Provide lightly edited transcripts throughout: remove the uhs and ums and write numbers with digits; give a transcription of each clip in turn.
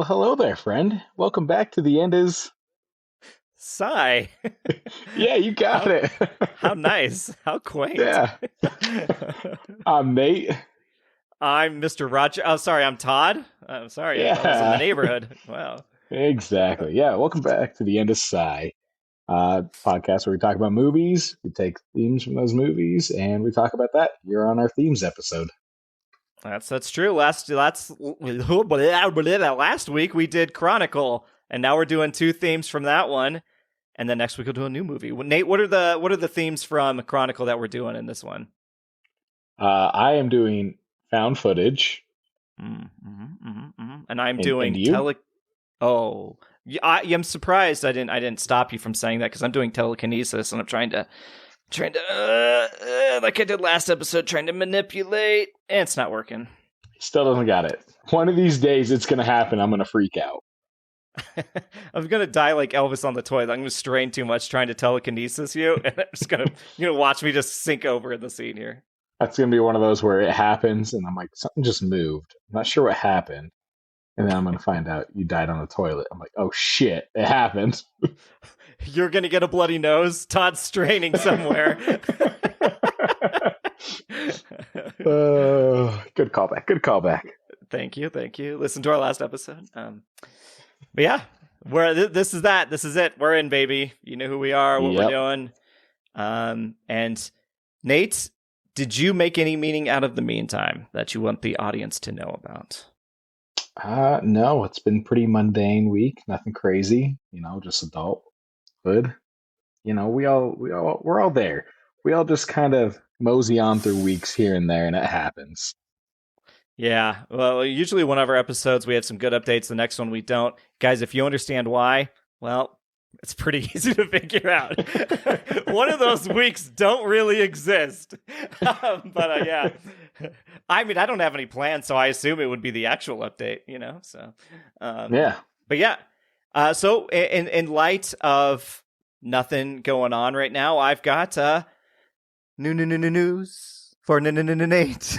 Well, hello there, friend. Welcome back to the end is. Sigh. Yeah, you got How it. how nice. How quaint. Yeah. Nate. I'm Mr. Roger. Oh, sorry, I'm Todd. I'm sorry, I thought I was in the Yeah, neighborhood. Wow. exactly. Yeah, welcome back to the end of Psy, podcast where we talk about movies, we take themes from those movies, and we talk about that here on our themes episode. That's true. Last week we did Chronicle, and now we're doing two themes from that one, and then next week we'll do a new movie. Nate, what are the themes from Chronicle that we're doing in this one? I am doing found footage, And I'm and doing you? Oh, yeah, I'm surprised I didn't stop you from saying that because I'm doing telekinesis and I'm trying to like I did last episode, trying to manipulate, and it's not working. Still doesn't got it. One of these days it's gonna happen. I'm gonna freak out. I'm gonna die like Elvis on the toilet. I'm gonna strain too much trying to telekinesis you, and I'm just gonna watch me just sink over in the scene here. That's gonna be one of those where it happens, and I'm like, something just moved. I'm not sure what happened. And then I'm going to find out you died on the toilet. I'm like, oh shit, it happened. You're gonna get a bloody nose. Todd's straining somewhere. Good callback. Good callback. Thank you. Listen to our last episode. But yeah, this is that. This is it. We're in, baby. You know who we are, what we're doing. And Nate, did you make any meaning out of the meantime that you want the audience to know about? No, it's been pretty mundane week. Nothing crazy. Just adulthood. We're all there. We all just kind of mosey on through weeks here and there, and it happens. Yeah, well, usually one of our episodes we have some good updates. The next one we don't. Guys, if you understand why, well, it's pretty easy to figure out. One of those weeks don't really exist. Yeah. I mean, I don't have any plans, so I assume it would be the actual update, So, Yeah. But yeah. So in light of nothing going on right now, I've got news for Nate.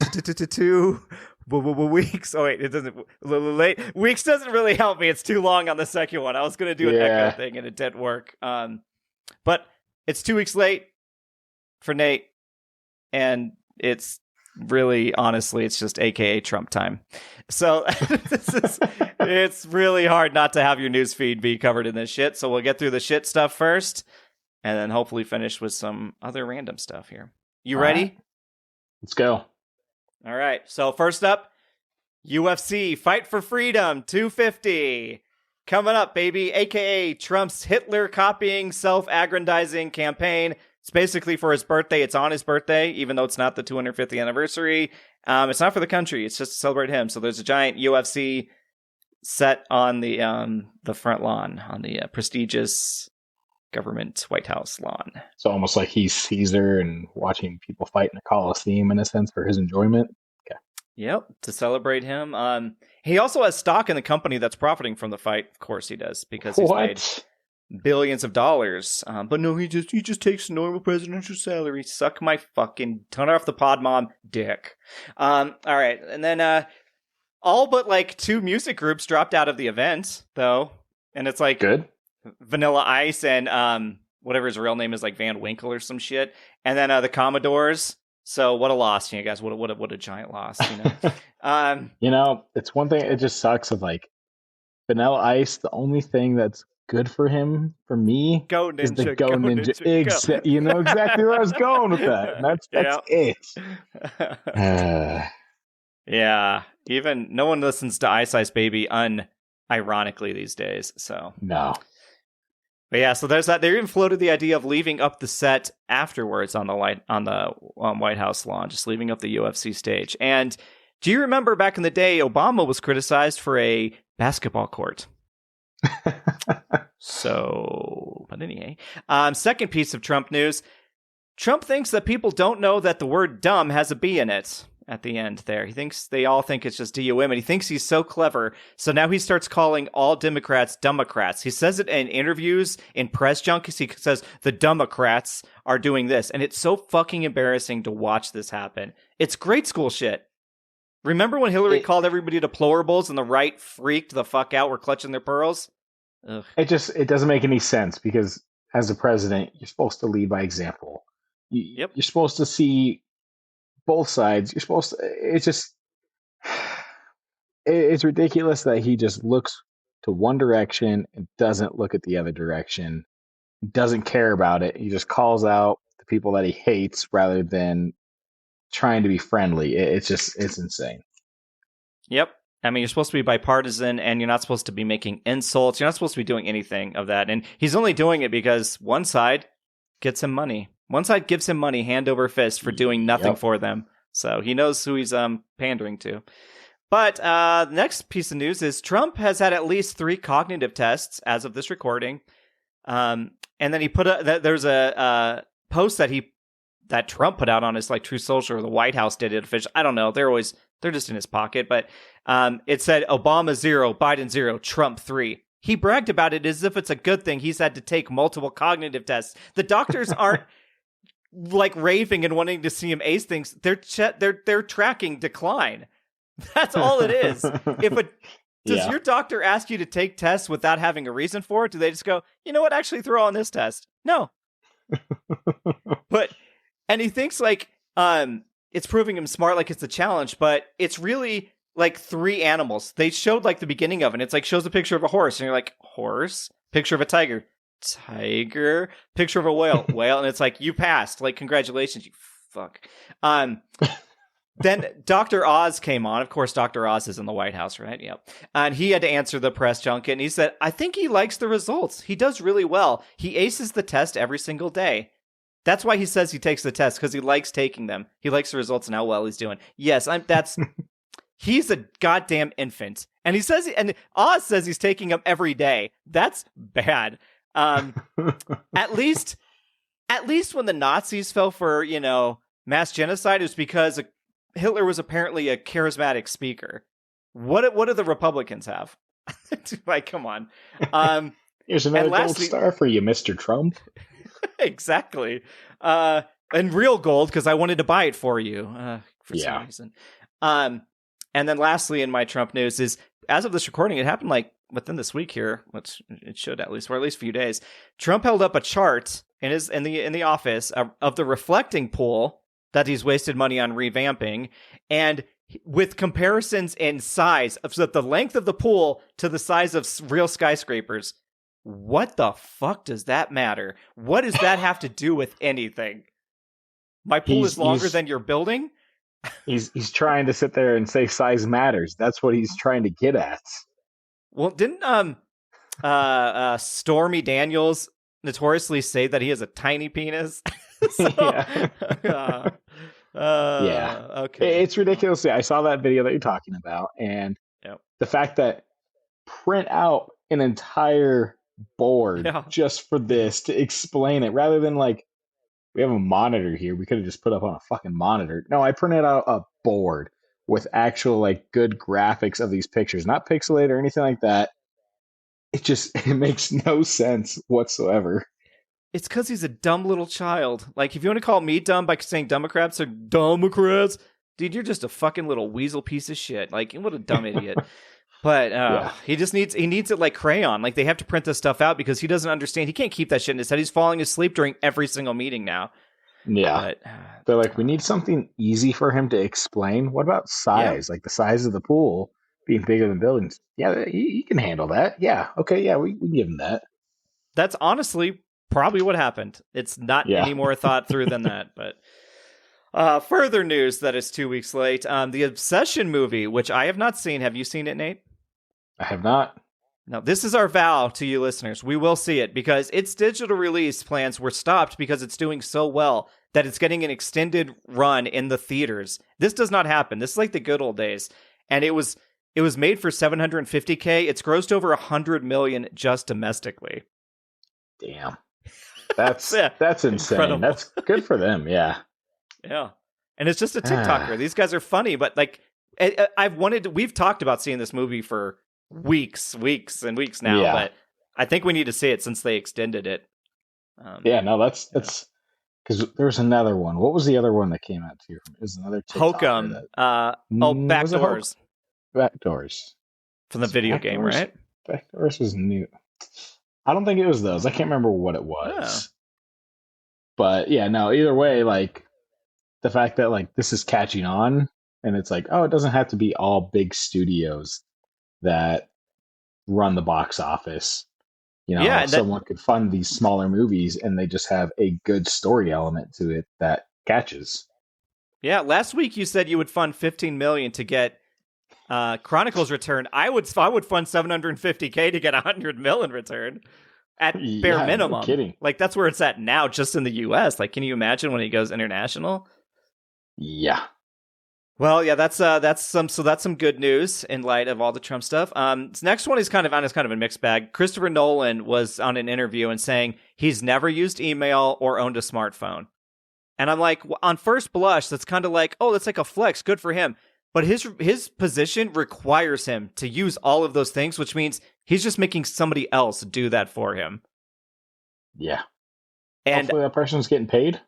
2 weeks. Oh wait, it doesn't. Late weeks doesn't really help me. It's too long on the second one. I was gonna do an echo thing and it didn't work. But it's 2 weeks late for Nate, and it's really, honestly, it's just AKA Trump time. So it's really hard not to have your news feed be covered in this shit. So we'll get through the shit stuff first, and then hopefully finish with some other random stuff here. You ready? Right. Let's go. All right. So first up, UFC Fight for Freedom 250. Coming up, baby, aka Trump's Hitler copying, self-aggrandizing campaign. It's basically for his birthday. It's on his birthday, even though it's not the 250th anniversary. It's not for the country. It's just to celebrate him. So there's a giant UFC set on the front lawn, on the prestigious government White House lawn. It's almost like he's Caesar and watching people fight in a coliseum in a sense for his enjoyment. Okay. Yep, to celebrate him. He also has stock in the company that's profiting from the fight. Of course he does, because he's made billions of dollars. But no, he just takes normal presidential salary. Suck my fucking turn off the pod mom dick. All right, and then all but like 2 music groups dropped out of the event though, and it's like good. Vanilla Ice and whatever his real name is, like Van Winkle or some shit, and then the Commodores. So what a loss, guys! What a giant loss, It's one thing. It just sucks of like Vanilla Ice. The only thing that's good for him, for me, Go Ninja, is the Go Ninja. You know exactly where I was going with that. And that's it. Yeah. Even no one listens to Ice Ice Baby unironically these days. So no. But yeah, so there's that. They even floated the idea of leaving up the set afterwards on the White House lawn, just leaving up the UFC stage. And do you remember back in the day, Obama was criticized for a basketball court? But anyway, second piece of Trump news: Trump thinks that people don't know that the word "dumb" has a B in it. At the end there, they all think it's just DUM, and he thinks he's so clever. So now he starts calling all Democrats Democrats. He says it in interviews, in press junkies. He says the Democrats are doing this, and it's so fucking embarrassing to watch this happen. It's grade school shit. Remember when Hillary It called everybody deplorables and the right freaked the fuck out, were clutching their pearls? Ugh. it doesn't make any sense because as a president, you're supposed to lead by example. Yep. You're supposed to see both sides. You're supposed to. It's just it's ridiculous that he just looks to one direction and doesn't look at the other direction. Doesn't care about it. He just calls out the people that he hates rather than trying to be friendly. It's insane. Yep. I mean, you're supposed to be bipartisan, and you're not supposed to be making insults. You're not supposed to be doing anything of that. And he's only doing it because one side gets him money. One side gives him money hand over fist for doing nothing for them. So he knows who he's pandering to. But the next piece of news is Trump has had at least 3 cognitive tests as of this recording. And then he put there's a post that Trump put out on his like True Social, or the White House did it officially. I don't know. They're just in his pocket. But it said Obama 0, Biden 0, Trump 3. He bragged about it as if it's a good thing he's had to take multiple cognitive tests. The doctors aren't like raving and wanting to see him ace things. They're tracking decline. That's all it is. Does your doctor ask you to take tests without having a reason for it? Do they just go, you know what, actually throw on this test? No. And he thinks like it's proving him smart, like it's a challenge, but it's really like 3 animals. They showed like the beginning of it. It's like shows a picture of a horse, and you're like, horse? Picture of a tiger. Tiger. Picture of a whale. Whale. And it's like, you passed. Like, congratulations, you fuck. Then Dr. Oz came on. Of course, Dr. Oz is in the White House, right? Yep. And he had to answer the press junket. And he said, I think he likes the results. He does really well. He aces the test every single day. That's why he says he takes the test, because he likes taking them. He likes the results and how well he's doing. Yes, he's a goddamn infant. And and Oz says he's taking them every day. That's bad. At least when the Nazis fell for, mass genocide, it was because Hitler was apparently a charismatic speaker. What do the Republicans have? Like, come on. Here's another gold star for you, Mr. Trump. Exactly. And real gold, because I wanted to buy it for you for some reason. And then lastly, in my Trump news is, as of this recording, it happened like within this week here, which it should at least, for at least a few days. Trump held up a chart in the office of the reflecting pool that he's wasted money on revamping, and with comparisons in size of the length of the pool to the size of real skyscrapers. What the fuck does that matter? What does that have to do with anything? My pool is longer than your building? He's trying to sit there and say size matters. That's what he's trying to get at. Well, didn't Stormy Daniels notoriously say that he has a tiny penis? Yeah. Okay. It's ridiculous. I saw that video that you're talking about, and the fact that print out an entire board just for this to explain it, rather than like, we have a monitor here, we could have just put up on a fucking monitor. No, I printed out a board with actual like good graphics of these pictures, not pixelated or anything like that. It makes no sense whatsoever. It's because he's a dumb little child. Like, if you want to call me dumb by saying Democrats are Democrats, dude, you're just a fucking little weasel piece of shit. Like, what a dumb idiot. But he needs it like crayon. Like, they have to print this stuff out because he doesn't understand. He can't keep that shit in his head. He's falling asleep during every single meeting now. Yeah. They're like, we need something easy for him to explain. What about size? Like the size of the pool being bigger than buildings. Yeah, he can handle that. Yeah. Okay. Yeah, we give him that. That's honestly probably what happened. It's not any more thought through than that. But further news that is 2 weeks late. The Obsession movie, which I have not seen. Have you seen it, Nate? I have not. No, this is our vow to you listeners. We will see it because its digital release plans were stopped because it's doing so well that it's getting an extended run in the theaters. This does not happen. This is like the good old days. And it was made for $750K. It's grossed over $100 million just domestically. Damn. That's insane. Incredible. That's good for them. Yeah. Yeah. And it's just a TikToker. These guys are funny, but like we've talked about seeing this movie for weeks and weeks now, but I think we need to see it since they extended it. That's Because there was another one. What was the other one that came out too? It was another TikToker Hokum. that was it Hulk? Backdoors Backdoors. from the video game, Backdoors. right? Backdoors was new. I don't think it was those. I can't remember what it Oh. was. But yeah, no. Either way, like the fact that like this is catching on, and it's like, oh, it doesn't have to be all big studios that run the box office. Yeah, and that Someone could fund these smaller movies, and they just have a good story element to it that catches. yeah. Last week you said you would fund 15 million to get Chronicles return. I would fund 750K to get 100 mil in return at bare Yeah, no minimum. kidding. Like that's where it's at now, just in the U.S. Like, can you imagine when he goes international? Yeah. Well, yeah, that's some good news in light of all the Trump stuff. This next one is kind of a mixed bag. Christopher Nolan was on an interview and saying he's never used email or owned a smartphone. And I'm like, on first blush, that's kind of like, oh, that's like a flex, good for him. But his position requires him to use all of those things, which means he's just making somebody else do that for him. Yeah. And hopefully that person's getting paid.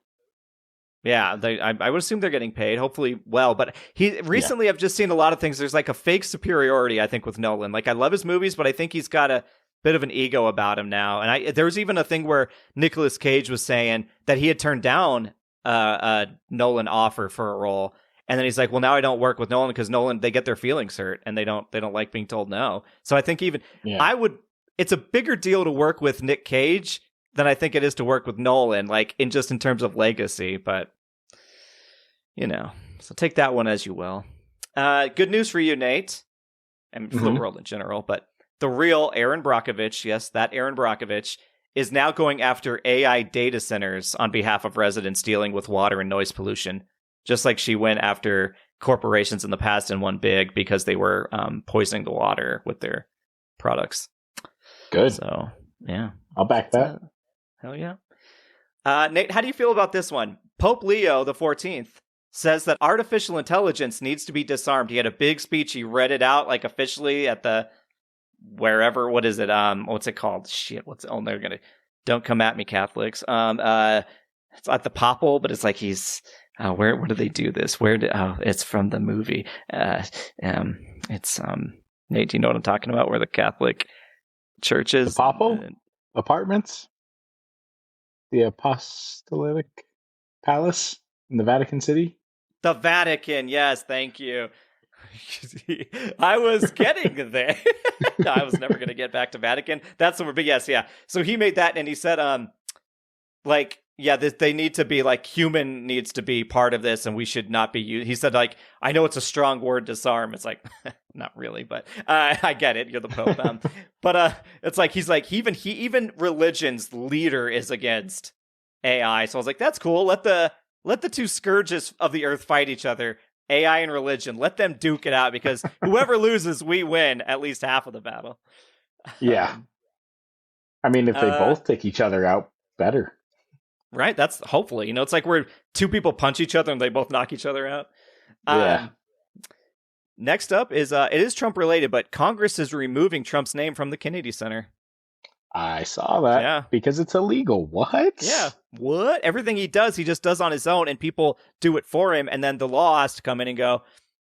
yeah, I would assume they're getting paid, hopefully well. But recently I've just seen a lot of things. There's like a fake superiority, I think, with Nolan. Like, I love his movies, but I think he's got a bit of an ego about him now. And there was even a thing where Nicolas Cage was saying that he had turned down a Nolan offer for a role. And then he's like, well, now I don't work with Nolan because Nolan, they get their feelings hurt and they don't like being told no. So I think it's a bigger deal to work with Nick Cage than I think it is to work with Nolan, like in terms of legacy. But so take that one as you will. Good news for you, Nate, and for the world in general. But the real Aaron Brockovich, yes, that Aaron Brockovich, is now going after AI data centers on behalf of residents dealing with water and noise pollution, just like she went after corporations in the past and won big because they were poisoning the water with their products. Good. So, yeah. I'll back that. Hell yeah. Nate, how do you feel about this one? Pope Leo the 14th says that artificial intelligence needs to be disarmed. He had a big speech. He read it out like officially at the wherever. What is it? What's it called? Shit. What's they're gonna don't come at me, Catholics. It's at the Papal, but it's like he's where do they do this? It's from the movie. It's Nate, do you know what I'm talking about? Where the Catholic Church is? The Papal apartments, the Apostolic Palace in the Vatican City. The Vatican, yes, thank you. I was getting there. I was never going to get back to Vatican. That's the word, but yes, yeah. So he made that, and he said, they need to be like human needs to be part of this, and we should not be. He said, like, I know it's a strong word, disarm. It's like, not really, but I get it. You're the Pope, but it's like he's like even religion's leader is against AI. So I was like, that's cool. Let the two scourges of the earth fight each other. AI and religion, let them duke it out because whoever loses, we win at least half of the battle. Yeah. I mean, if they both take each other out, better. Right? That's hopefully, it's like where two people punch each other and they both knock each other out. Yeah. Next up is, it is Trump related, but Congress is removing Trump's name from the Kennedy Center. I saw that because it's illegal. What? Yeah. What? Everything he does, he just does on his own and people do it for him. And then the law has to come in and go,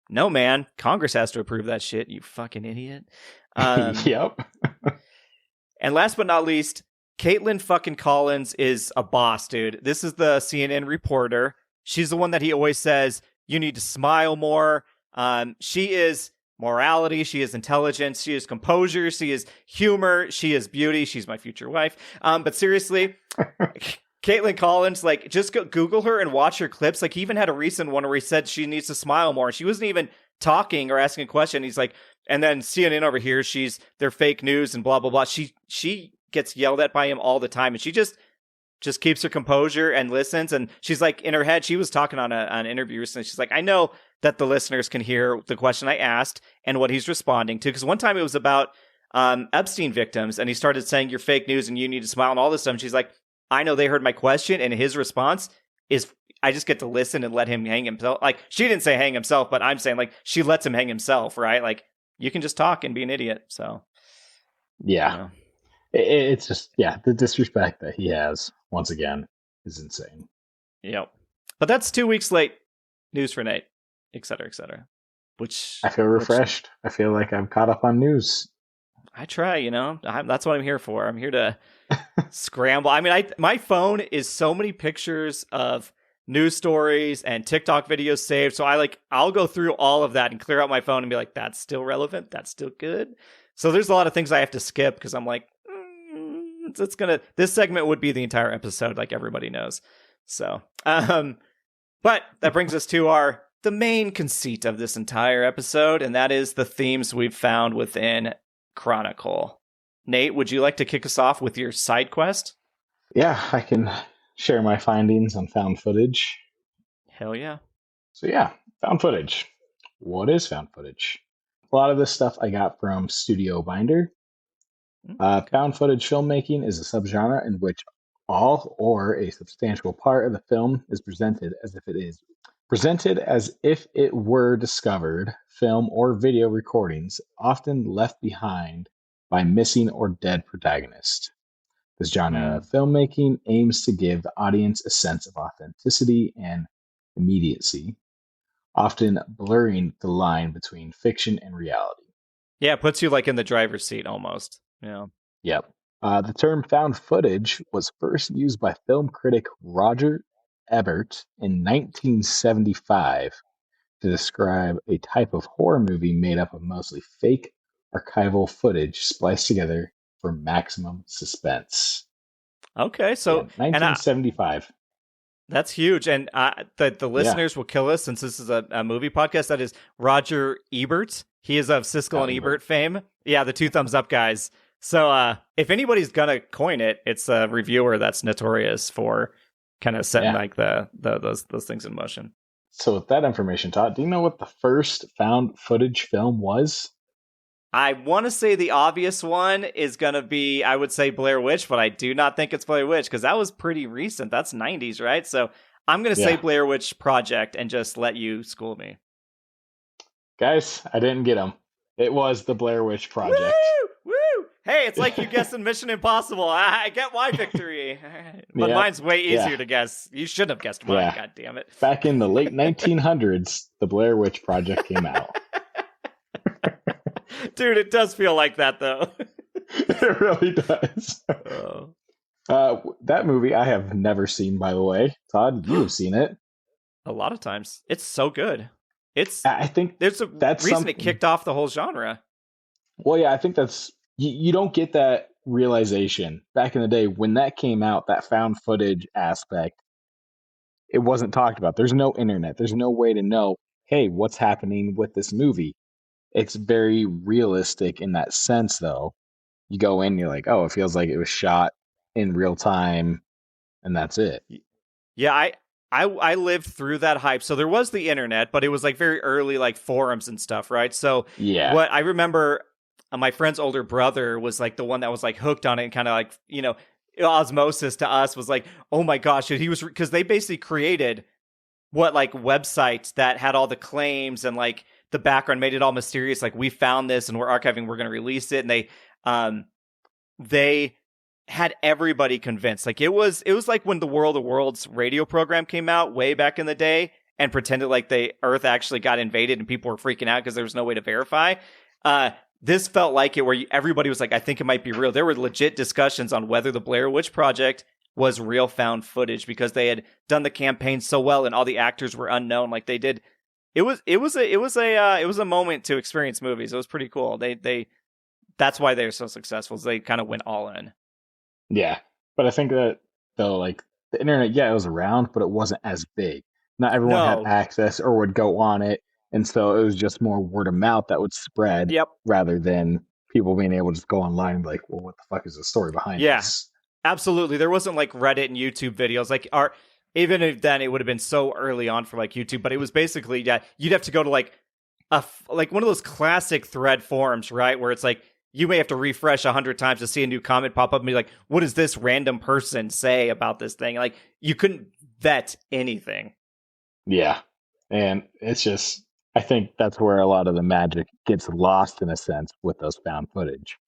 no, man, Congress has to approve that shit. You fucking idiot. Yep. And last but not least, Caitlin fucking Collins is a boss, dude. This is the CNN reporter. She's the one that he always says, you need to smile more. She is morality, she is intelligence, she is composure, she is humor, she is beauty, she's my future wife. But seriously, Caitlin Collins, like, just go Google her and watch her clips. Like, he even had a recent one where he said she needs to smile more. She wasn't even talking or asking a question. He's like, and then CNN over here, they're fake news and blah, blah, blah. She gets yelled at by him all the time, and she just keeps her composure and listens. And she's like, in her head, she was talking on an interview recently. She's like, I know that the listeners can hear the question I asked and what he's responding to. Because one time it was about Epstein victims, and he started saying, you're fake news and you need to smile and all this stuff. And she's like, I know they heard my question, and his response is, I just get to listen and let him hang himself. Like, she didn't say hang himself, but I'm saying, like, she lets him hang himself, right? Like, you can just talk and be an idiot. So, yeah. It's just, the disrespect that he has, once again, is insane. Yep. But that's 2 weeks late. News for Nate, et cetera, et cetera. I feel Which refreshed. I feel like I'm caught up on news. I try, that's what I'm here for. I'm here to scramble. I mean, my phone is so many pictures of news stories and TikTok videos saved. So I'll go through all of that and clear out my phone and be like, that's still relevant. That's still good. So there's a lot of things I have to skip because I'm like, this segment would be the entire episode, like everybody knows. So, but that brings us to the main conceit of this entire episode, and that is the themes we've found within Chronicle. Nate, would you like to kick us off with your side quest? Yeah, I can share my findings on found footage. Hell yeah. So yeah, found footage. What is found footage? A lot of this stuff I got from Studio Binder. Found footage filmmaking is a subgenre in which all or a substantial part of the film is presented as if it were discovered film or video recordings, often left behind by missing or dead protagonists. This genre of filmmaking aims to give the audience a sense of authenticity and immediacy, often blurring the line between fiction and reality. Yeah, it puts you like in the driver's seat almost. Yeah. Yep. The term found footage was first used by film critic Roger Ebert in 1975 to describe a type of horror movie made up of mostly fake archival footage spliced together for maximum suspense. Okay, so yeah, 1975. That's huge, and the listeners will kill us since this is a movie podcast. That is Roger Ebert. He is of Siskel and Ebert fame. Yeah, the two thumbs up guys. So if anybody's gonna coin it, it's a reviewer that's notorious for kind of setting like those things in motion. So with that information, Todd, do you know what the first found footage film was? I want to say the obvious one is going to be, I would say Blair Witch, but I do not think it's Blair Witch because that was pretty recent. That's 90s, right? So I'm going to say Blair Witch Project and just let you school me. Guys, I didn't get them. It was the Blair Witch Project. Woo! Woo! Hey, it's like you guessing Mission Impossible. I get my victory. But mine's way easier to guess. You shouldn't have guessed mine, God damn it. Back in the late 1900s, the Blair Witch Project came out. Dude, it does feel like that, though. It really does. That movie I have never seen, by the way. Todd, you've seen it. A lot of times. It's so good. I think there's that's reason it kicked off the whole genre. Well, yeah, I think that's... You don't get that realization. Back in the day, when that came out, that found footage aspect, it wasn't talked about. There's no internet. There's no way to know, hey, what's happening with this movie? It's very realistic in that sense, though. You go in, you're like, oh, it feels like it was shot in real time, and that's it. Yeah, I lived through that hype. So there was the internet, but it was like very early, like forums and stuff, right? So what I remember, my friend's older brother was like the one that was like hooked on it and kind of like, osmosis to us was like, oh my gosh, he was, because they basically created websites that had all the claims and like the background, made it all mysterious. Like, we found this and we're archiving, we're going to release it. And they had everybody convinced. Like, it was like when the World of Worlds radio program came out way back in the day and pretended like the Earth actually got invaded and people were freaking out because there was no way to verify. This felt like it, where everybody was like, I think it might be real. There were legit discussions on whether the Blair Witch Project was real found footage because they had done the campaign so well and all the actors were unknown. Like, they did. It was a moment to experience movies. It was pretty cool. That's why they're so successful. Is they kind of went all in. Yeah, but I think that though, like the internet, it was around, but it wasn't as big. Not everyone had access or would go on it, and so it was just more word of mouth that would spread, rather than people being able to just go online and be like, well, what the fuck is the story behind this? Absolutely. There wasn't like Reddit and YouTube videos. Like, even if then it would have been so early on for like YouTube, but it was basically, you'd have to go to like one of those classic thread forums, right? Where it's like, you may have to refresh 100 times to see a new comment pop up and be like, what does this random person say about this thing? Like, you couldn't vet anything. Yeah. And it's just, I think that's where a lot of the magic gets lost in a sense with those found footage.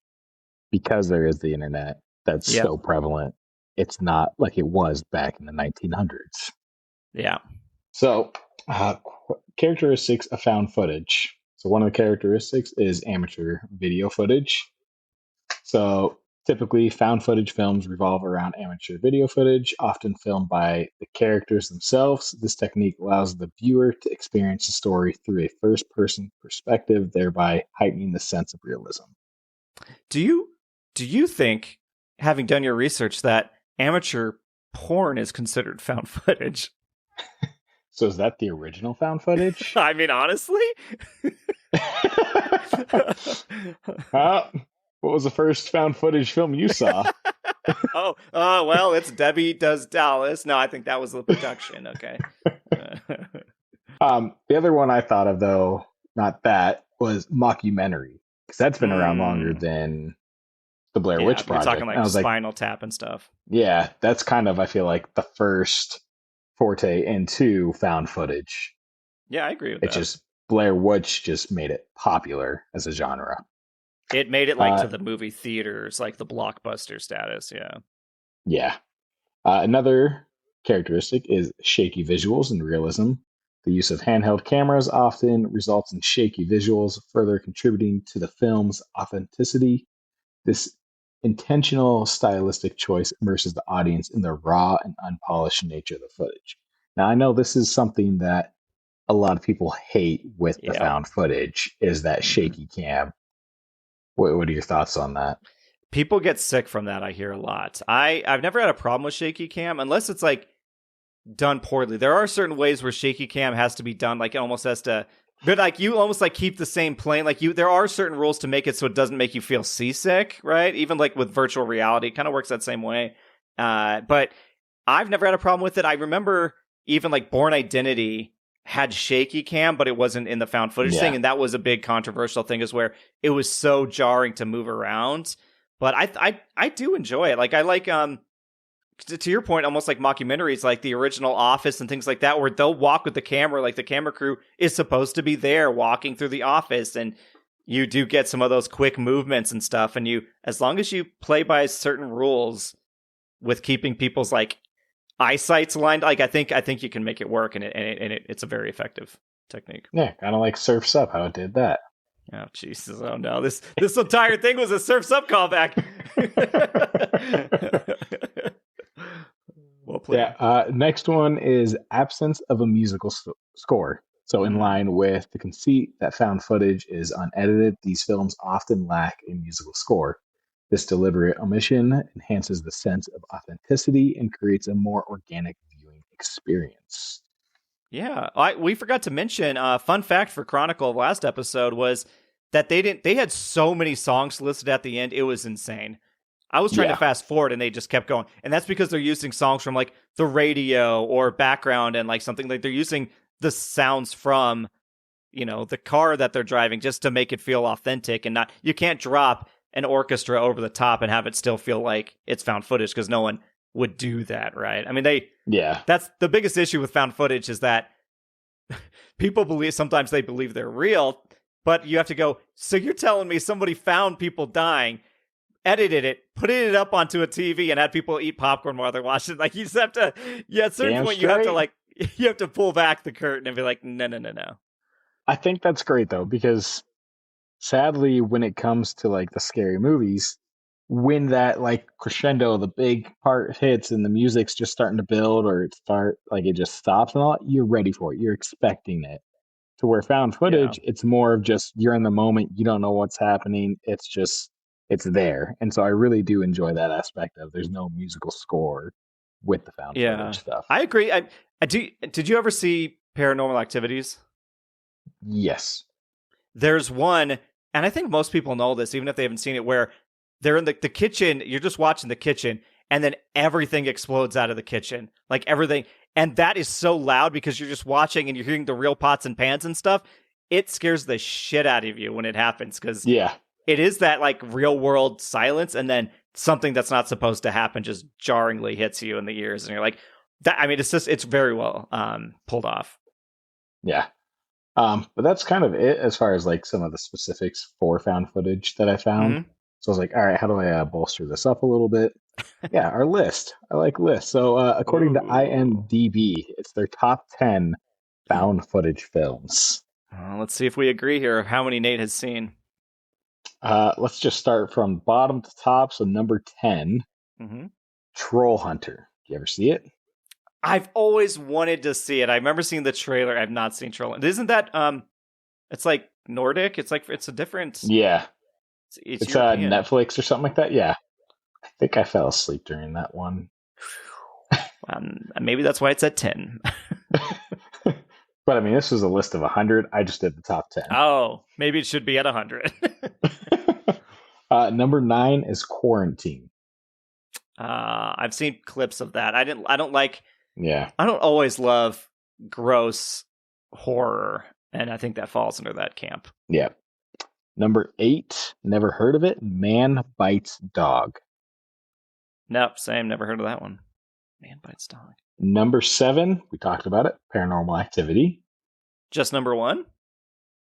Because there is the internet that's so prevalent. It's not like it was back in the 1900s. Yeah. So, characteristics of found footage. So, one of the characteristics is amateur video footage. So, typically, found footage films revolve around amateur video footage, often filmed by the characters themselves. This technique allows the viewer to experience the story through a first person perspective, thereby heightening the sense of realism. Do you think, having done your research, that amateur porn is considered found footage? So, is that the original found footage? I mean, honestly. What was the first found footage film you saw? Well, it's Debbie Does Dallas. No, I think that was the production. Okay. The other one I thought of, though, not that, was mockumentary, because that's been around longer than the Blair Yeah, Witch you're talking Project. And I like was like, Spinal Tap and stuff. yeah, that's kind of, I feel like, the first forte into found footage. Yeah, I agree with It that. just, Blair Witch just made it popular as a genre. It made it like Uh, to the movie theaters, like the blockbuster status. Yeah. yeah. Another characteristic is shaky visuals and realism. The use of handheld cameras often results in shaky visuals, further contributing to the film's authenticity. This intentional stylistic choice immerses the audience in the raw and unpolished nature of the footage. Now, I know this is something that a lot of people hate with the Yeah. found footage is that Mhm. shaky cam. What are your thoughts on that? People get sick from that. I hear a lot. I've never had a problem with shaky cam unless it's like done poorly. There are certain ways where shaky cam has to be done, like it almost has to, but like you almost like keep the same plane. Like there are certain rules to make it so it doesn't make you feel seasick, right? Even like with virtual reality, it kind of works that same way. But I've never had a problem with it. I remember even like Born Identity had shaky cam, but it wasn't in the found footage thing, Yeah. and that was a big controversial thing, is where it was so jarring to move around. But I do enjoy it. Like I like to your point, almost like mockumentaries, like the original Office and things like that, where they'll walk with the camera, like the camera crew is supposed to be there walking through the office, and you do get some of those quick movements and stuff. And you, as long as you play by certain rules with keeping people's like eyesight's lined, like I think you can make it work, and it's a very effective technique. Yeah, kind of like Surf's Up, how it did that. Oh Jesus! Oh no! This entire thing was a Surf's Up callback. Well played. Yeah. Next one is absence of a musical score. So, in Mm. line with the conceit that found footage is unedited, these films often lack a musical score. This deliberate omission enhances the sense of authenticity and creates a more organic viewing experience. Yeah, we forgot to mention. Fun fact for Chronicle last episode was that they had so many songs listed at the end. It was insane. I was trying to Yeah. fast forward, and they just kept going, and that's because they're using songs from like the radio or background, and like something like they're using the sounds from the car that they're driving just to make it feel authentic, and not, you can't drop an orchestra over the top and have it still feel like it's found footage, because no one would do that, right? I mean, Yeah. that's the biggest issue with found footage, is that people believe, sometimes they believe they're real, but you have to go, so you're telling me somebody found people dying, edited it, put it up onto a TV, and had people eat popcorn while they're watching? Like, you just have to, yeah, at a certain Damn point, you have to straight. like, you have to pull back the curtain and be like, no, no, no, no. I think that's great, though, because sadly, when it comes to like the scary movies, when that like crescendo, the big part hits and the music's just starting to build or it just stops and all, you're ready for it. You're expecting it. To where found Yeah. footage, it's more of just you're in the moment, you don't know what's happening. It's just it's there. And so I really do enjoy that aspect of there's no musical score with the found footage Yeah. stuff. I agree. I do. Did you ever see Paranormal Activities? Yes. There's one, and I think most people know this, even if they haven't seen it, where they're in the kitchen, you're just watching the kitchen, and then everything explodes out of the kitchen. Like everything. And that is so loud because you're just watching and you're hearing the real pots and pans and stuff. It scares the shit out of you when it happens, because Yeah. it is that like real world silence, and then something that's not supposed to happen just jarringly hits you in the ears, and you're like, that. I mean, it's very well pulled off. Yeah. But that's kind of it as far as like some of the specifics for found footage that I found. Mm-hmm. So I was like, all right, how do I bolster this up a little bit? Yeah, our list. I like lists. So, according to Ooh. IMDb, it's their top 10 found footage films. Let's see if we agree here of how many Nate has seen. Let's just start from bottom to top. So, number 10, Mm-hmm. Troll Hunter. Do you ever see it? I've always wanted to see it. I remember seeing the trailer. I've not seen Troll. Isn't that it's like Nordic? It's like it's a different. Yeah. It's It's European. Netflix or something like that. Yeah. I think I fell asleep during that one. Maybe that's why it's at 10. But I mean, this was a list of 100. I just did the top 10. Oh, maybe it should be at 100. Number 9 is Quarantine. I've seen clips of that. I don't like. Yeah. I don't always love gross horror, and I think that falls under that camp. Yeah. Number 8, never heard of it. Man Bites Dog. Nope, same. Never heard of that one. Man bites dog. Number 7, we talked about it. Paranormal Activity. Just number one?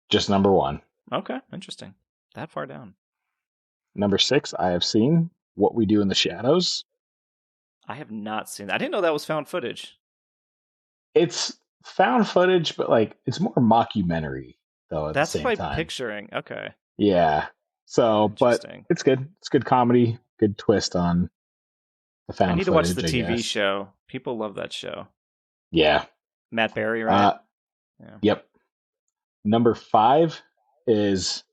Just number 1. Okay, interesting. That far down. Number 6, I have seen What We Do in the Shadows. I have not seen that. I didn't know that was found footage. It's found footage, but like it's more mockumentary though at the That's what same I'm time. picturing. Okay. Yeah. So, but Interesting. it's good. It's good comedy, good twist on the I found need to watch the footage, I TV guess. show. People love that show. Yeah. Matt Berry, right? Yeah. Yep. Number 5 is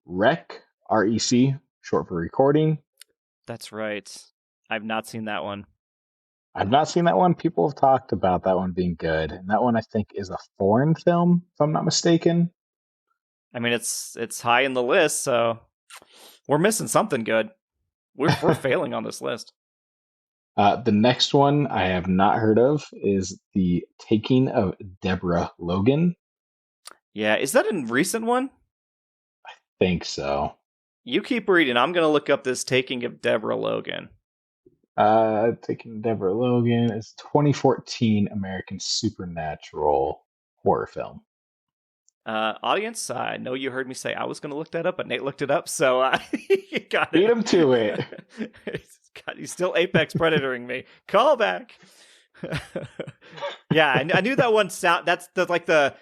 REC, short for recording. That's right. I've not seen that one. I've not seen that one. People have talked about that one being good. And that one I think is a foreign film, if I'm not mistaken. I mean, it's high in the list, so we're missing something good. We're failing on this list. The next one I have not heard of is The Taking of Deborah Logan. Yeah, is that a recent one? Think so. You keep reading. I'm going to look up this Taking of Deborah Logan. Taking Deborah Logan is 2014 American supernatural horror film. Audience, I know you heard me say I was going to look that up, but Nate looked it up, so you got Beat it. him to it. God, he's still apex predatoring me. Call back. Yeah, I knew that one sound. That's like the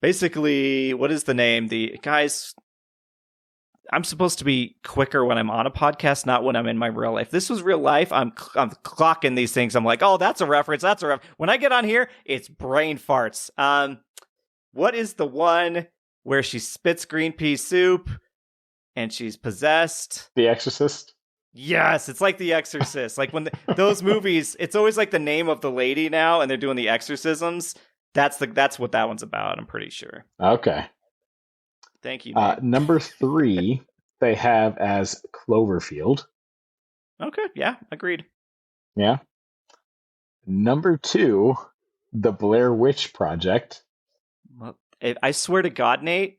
basically, what is the name? The guys. I'm supposed to be quicker when I'm on a podcast, not when I'm in my real life. This was real life. I'm clocking these things. I'm like, oh, that's a reference. That's a reference. When I get on here, it's brain farts. What is the one where she spits green pea soup and she's possessed? The Exorcist. Yes, it's like The Exorcist. Like when those movies, it's always like the name of the lady now, and they're doing the exorcisms. That's what that one's about. I'm pretty sure. Okay. Thank you, Nate. Number 3, they have as Cloverfield. Okay, yeah, agreed. Yeah. Number 2, The Blair Witch Project. Well, I swear to God, Nate,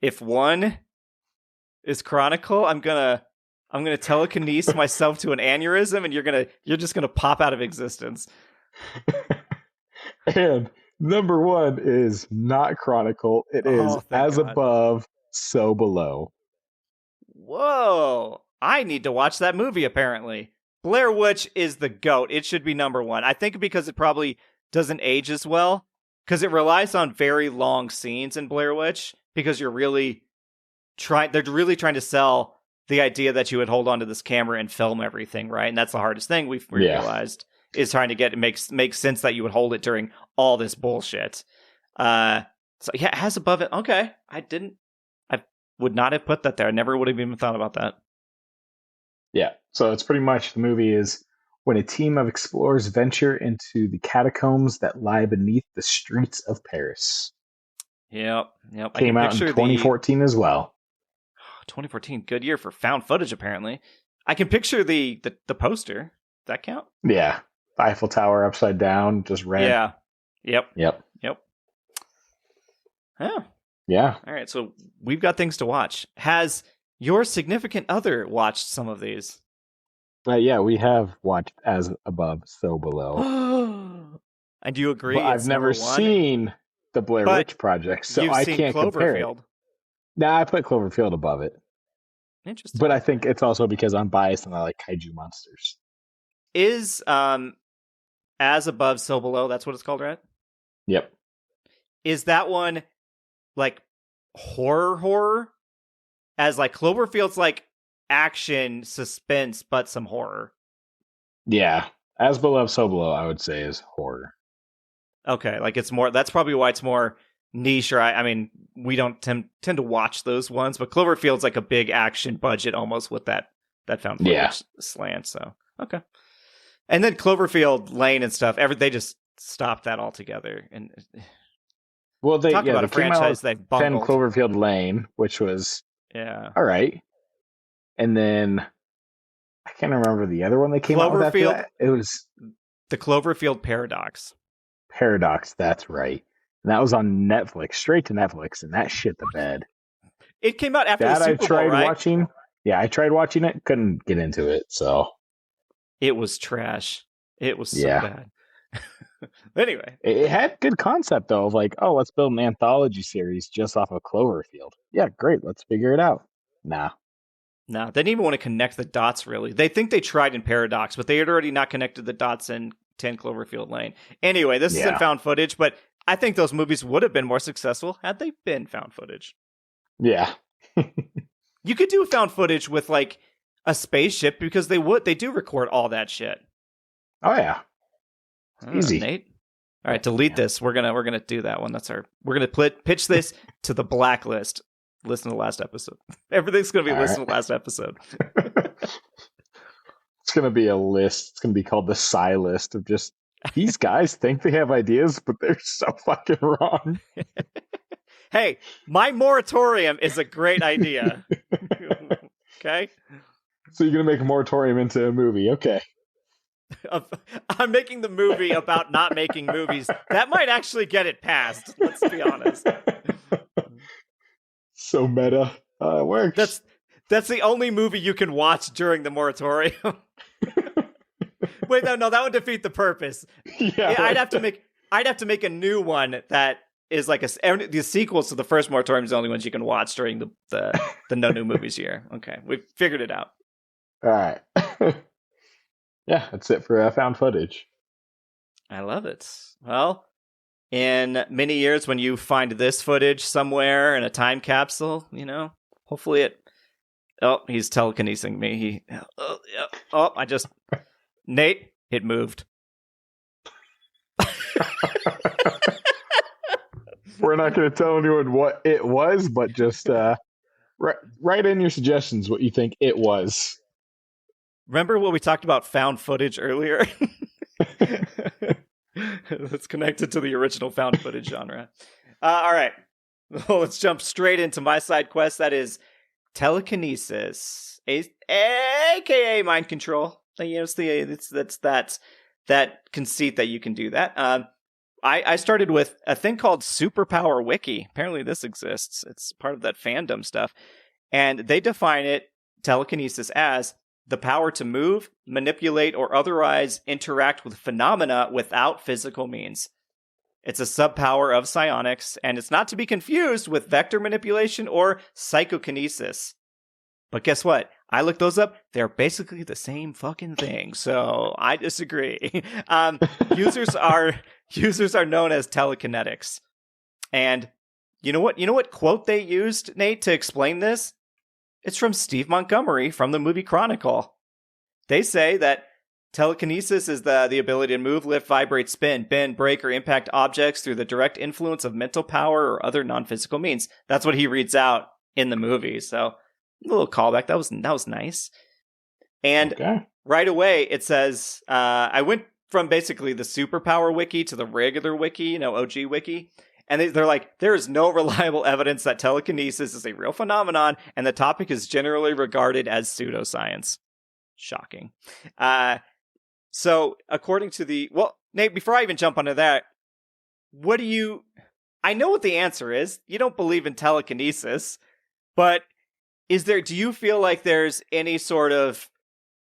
if one is Chronicle, I'm gonna telekinesis myself to an aneurysm, and you're just gonna pop out of existence. And number 1 is not Chronicle. It is As God. Above, So Below. Whoa! I need to watch that movie, apparently. Blair Witch is the GOAT. It should be number 1. I think because it probably doesn't age as well, because it relies on very long scenes in Blair Witch, because they're really trying to sell the idea that you would hold onto this camera and film everything, right? And that's the hardest thing we've realized. Is trying to get it makes sense that you would hold it during all this bullshit. So yeah, As Above it. Okay, I would not have put that there. I never would have even thought about that. Yeah, so it's pretty much the movie is when a team of explorers venture into the catacombs that lie beneath the streets of Paris. Yep. Came out in 2014 as well. 2014, good year for found footage. Apparently, I can picture the poster. Does that count? Yeah. Eiffel Tower upside down, just red. Yeah. Yep. Oh. Yeah. All right, so we've got things to watch. Has your significant other watched some of these? Yeah, we have watched As Above, So Below. And do you agree? But I've never seen The Blair Witch Project, so I can't compare it. Nah, I put Cloverfield above it. Interesting. But I think it's also because I'm biased and I like kaiju monsters. Is As Above, So Below, that's what it's called, right? Yep. Is that one like horror? As like Cloverfield's like action, suspense, but some horror. Yeah. As Below, So Below, I would say is horror. Okay, like it's more. That's probably why it's more niche. Or I mean, we don't tend to watch those ones, but Cloverfield's like a big action budget, almost with that found Yeah. footage slant. So okay, and then Cloverfield Lane and stuff. They just stopped that altogether. And Well, talk about they a came out franchise with they 10 bungled. Cloverfield Lane, which was Yeah, all right. And then I can't remember the other one they came out with after Cloverfield, that. It was the Cloverfield Paradox. Paradox, that's right. And that was on Netflix, straight to Netflix, and that shit the bed. It came out after That the I Super Bowl, tried right? watching. Yeah, I tried watching it, couldn't get into it, so It was trash. It was so yeah. bad. Anyway, It had good concept though, of like, oh, let's build an anthology series just off of Cloverfield. Yeah, great, let's figure it out. Nah. no, they didn't even want to connect the dots, really. They think they tried in Paradox, but they had already not connected the dots in 10 Cloverfield Lane. Anyway, this isn't Yeah. found footage, but I think those movies would have been more successful had they been found footage. Yeah. You could do found footage with, like, a spaceship because they do record all that shit. Oh yeah. Easy. Nate? All right, delete this. We're gonna do that one. We're gonna pitch this to the blacklist. Listen to the last episode. Everything's gonna be listened to the last episode. It's gonna be a list. It's gonna be called the Psy list of just these guys think they have ideas, but they're so fucking wrong. Hey, my moratorium is a great idea. Okay? So you're gonna make a moratorium into a movie. Okay. I'm making the movie about not making movies. That might actually get it passed. Let's be honest. So meta. It works. That's the only movie you can watch during the moratorium. Wait, no, that would defeat the purpose. Yeah. I'd have to make a new one that is like the sequels to the first moratorium is the only ones you can watch during the no new movies year. Okay, we figured it out. All right. Yeah, that's it for found footage. I love it. Well, in many years, when you find this footage somewhere in a time capsule, hopefully it. Oh, he's telekinesing me. Nate, it moved. We're not going to tell anyone what it was, but just write in your suggestions what you think it was. Remember what we talked about found footage earlier? It's connected to the original found footage genre. All right. Well, let's jump straight into my side quest. That is telekinesis, aka mind control. It's that conceit that you can do that. I started with a thing called Superpower Wiki. Apparently this exists. It's part of that fandom stuff. And they define telekinesis as the power to move, manipulate, or otherwise interact with phenomena without physical means. It's a subpower of psionics, and it's not to be confused with vector manipulation or psychokinesis. But guess what? I looked those up. They're basically the same fucking thing. So I disagree. Users are known as telekinetics. And you know what quote they used, Nate, to explain this? It's from Steve Montgomery from the movie Chronicle. They say that telekinesis is the ability to move, lift, vibrate, spin, bend, break, or impact objects through the direct influence of mental power or other non-physical means. That's what he reads out in the movie. So a little callback. That was nice. And right away it says, I went from basically the Superpower Wiki to the regular wiki, OG wiki. And they're like, there is no reliable evidence that telekinesis is a real phenomenon, and the topic is generally regarded as pseudoscience. Shocking. So, according to Nate, before I even jump onto that, I know what the answer is. You don't believe in telekinesis, but do you feel like there's any sort of